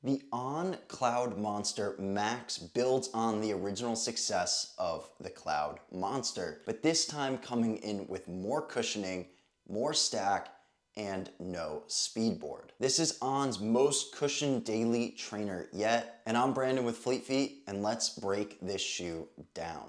The On Cloud Monster Max builds on the original success of the Cloud Monster, but this time coming in with more cushioning, more stack, and no speedboard. This is On's most cushioned daily trainer yet, and I'm Brandon with Fleet Feet, and let's break this shoe down.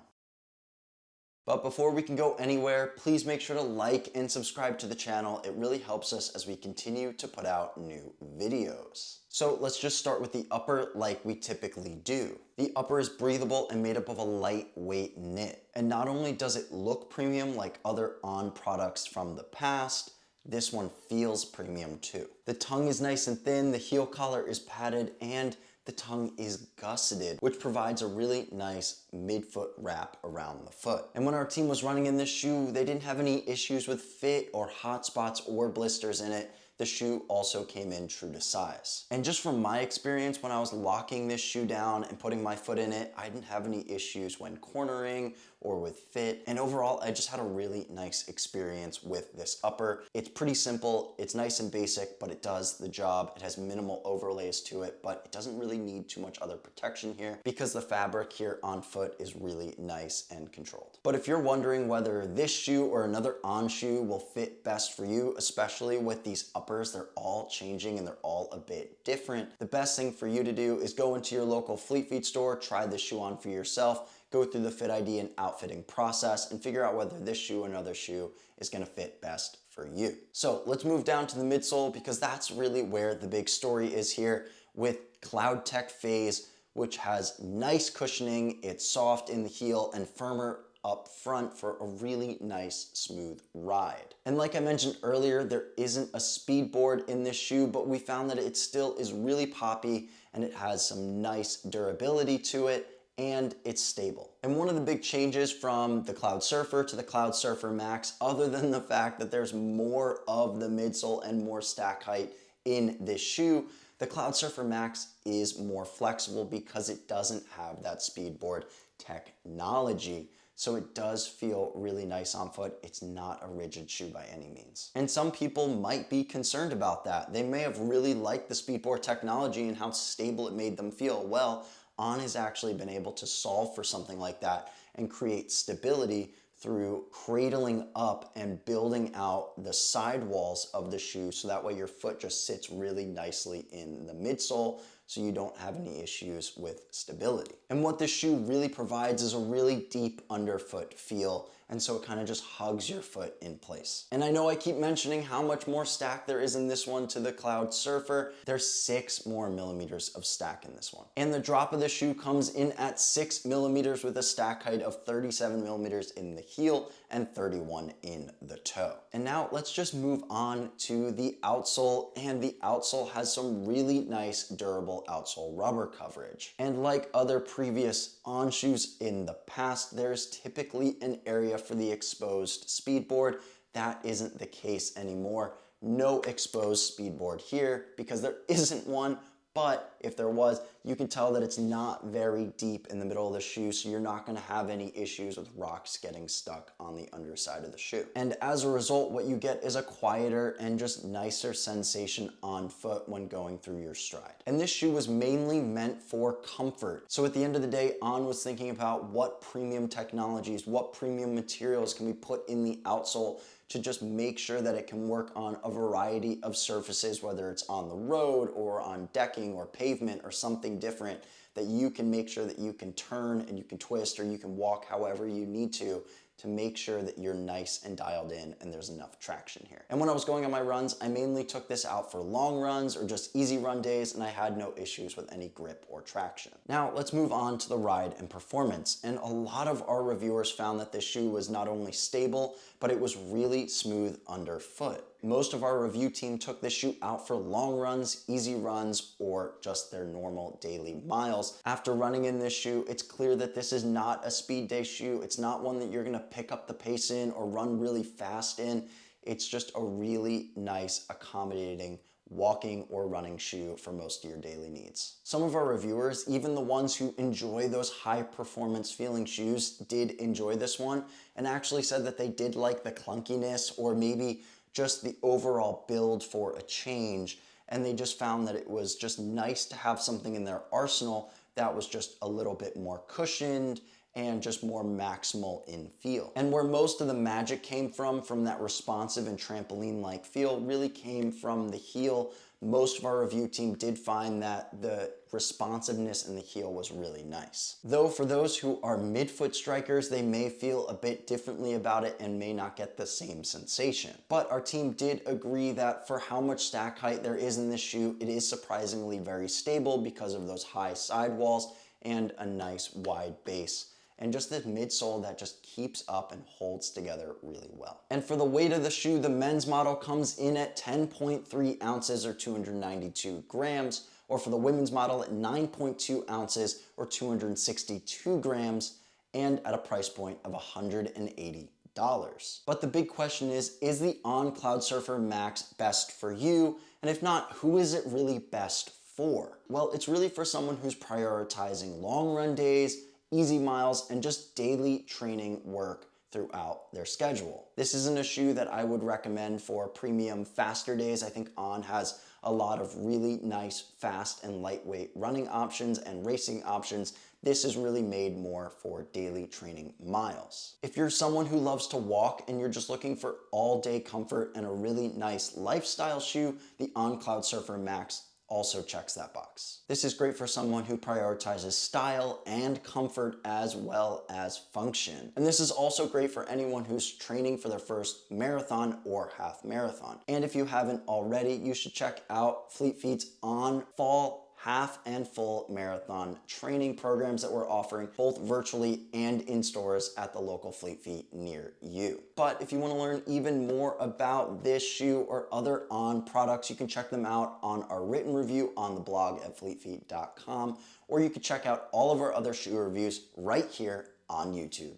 But before we can go anywhere, please make sure to like and subscribe to the channel. It really helps us as we continue to put out new videos. So let's just start with the upper like we typically do. The upper is breathable and made up of a lightweight knit. And not only does it look premium like other On products from the past, this one feels premium too. The tongue is nice and thin, the heel collar is padded, and the tongue is gusseted, which provides a really nice midfoot wrap around the foot. And when our team was running in this shoe, they didn't have any issues with fit or hot spots or blisters in it. The shoe also came in true to size. And just from my experience, when I was locking this shoe down and putting my foot in it, I didn't have any issues when cornering or with fit. And overall, I just had a really nice experience with this upper. It's pretty simple, it's nice and basic, but it does the job. It has minimal overlays to it, but it doesn't really need too much other protection here because the fabric here on foot is really nice and controlled. But if you're wondering whether this shoe or another On shoe will fit best for you, especially with these uppers, they're all changing and they're all a bit different. The best thing for you to do is go into your local Fleet Feet store, try this shoe on for yourself, go through the fit ID and outfitting process, and figure out whether this shoe or another shoe is gonna fit best for you. So let's move down to the midsole because that's really where the big story is here with Cloud Tech Phase, which has nice cushioning, it's soft in the heel and firmer up front for a really nice smooth ride. And like I mentioned earlier, there isn't a speed board in this shoe, but we found that it still is really poppy and it has some nice durability to it and it's stable. And one of the big changes from the Cloudsurfer to the Cloudsurfer Max, other than the fact that there's more of the midsole and more stack height in this shoe, the Cloudsurfer Max is more flexible because it doesn't have that speed board technology. So it does feel really nice on foot. It's not a rigid shoe by any means. And some people might be concerned about that. They may have really liked the speedboard technology and how stable it made them feel. Well, On has actually been able to solve for something like that and create stability through cradling up and building out the sidewalls of the shoe so that way your foot just sits really nicely in the midsole so you don't have any issues with stability. And what this shoe really provides is a really deep underfoot feel, and so it kind of just hugs your foot in place. And I know I keep mentioning how much more stack there is in this one to the Cloudsurfer. There's 6 more millimeters of stack in this one. And the drop of the shoe comes in at 6 millimeters with a stack height of 37 millimeters in the heel and 31 in the toe. And now let's just move on to the outsole, and the outsole has some really nice durable outsole rubber coverage. And like other previous On shoes in the past, there's typically an area for the exposed speedboard. That isn't the case anymore. No exposed speedboard here because there isn't one, but if there was, you can tell that it's not very deep in the middle of the shoe, so you're not gonna have any issues with rocks getting stuck on the underside of the shoe. And as a result, what you get is a quieter and just nicer sensation on foot when going through your stride. And this shoe was mainly meant for comfort. So at the end of the day, On was thinking about what premium technologies, what premium materials can we put in the outsole to just make sure that it can work on a variety of surfaces, whether it's on the road or on decking or pavement or something different, that you can make sure that you can turn and you can twist or you can walk however you need to make sure that you're nice and dialed in and there's enough traction here. And when I was going on my runs, I mainly took this out for long runs or just easy run days, and I had no issues with any grip or traction. Now let's move on to the ride and performance. And a lot of our reviewers found that this shoe was not only stable, but it was really smooth underfoot. Most of our review team took this shoe out for long runs, easy runs, or just their normal daily miles. After running in this shoe, it's clear that this is not a speed day shoe. It's not one that you're gonna pick up the pace in or run really fast in. It's just a really nice, accommodating walking or running shoe for most of your daily needs. Some of our reviewers, even the ones who enjoy those high performance feeling shoes, did enjoy this one and actually said that they did like the clunkiness or maybe just the overall build for a change. and they just found that it was just nice to have something in their arsenal that was just a little bit more cushioned and just more maximal in feel. And where most of the magic came from that responsive and trampoline-like feel, really came from the heel. Most of our review team did find that the responsiveness in the heel was really nice. Though for those who are midfoot strikers, they may feel a bit differently about it and may not get the same sensation. But our team did agree that for how much stack height there is in this shoe, it is surprisingly very stable because of those high sidewalls and a nice wide base. And just this midsole that just keeps up and holds together really well. And for the weight of the shoe, the men's model comes in at 10.3 ounces or 292 grams, or for the women's model at 9.2 ounces or 262 grams, and at a price point of $180. But the big question is the On Cloudsurfer Max best for you? And if not, who is it really best for? Well, it's really for someone who's prioritizing long run days, easy miles, and just daily training work throughout their schedule. This isn't a shoe that I would recommend for premium faster days. I think On has a lot of really nice, fast, and lightweight running options and racing options. This is really made more for daily training miles. If you're someone who loves to walk and you're just looking for all-day comfort and a really nice lifestyle shoe, the On Cloudsurfer Max also checks that box. This is great for someone who prioritizes style and comfort as well as function. And this is also great for anyone who's training for their first marathon or half marathon. And if you haven't already, you should check out Fleet Feet's On Fall half and full marathon training programs that we're offering both virtually and in stores at the local Fleet Feet near you. But if you want to learn even more about this shoe or other On products, you can check them out on our written review on the blog at fleetfeet.com, or you can check out all of our other shoe reviews right here on YouTube.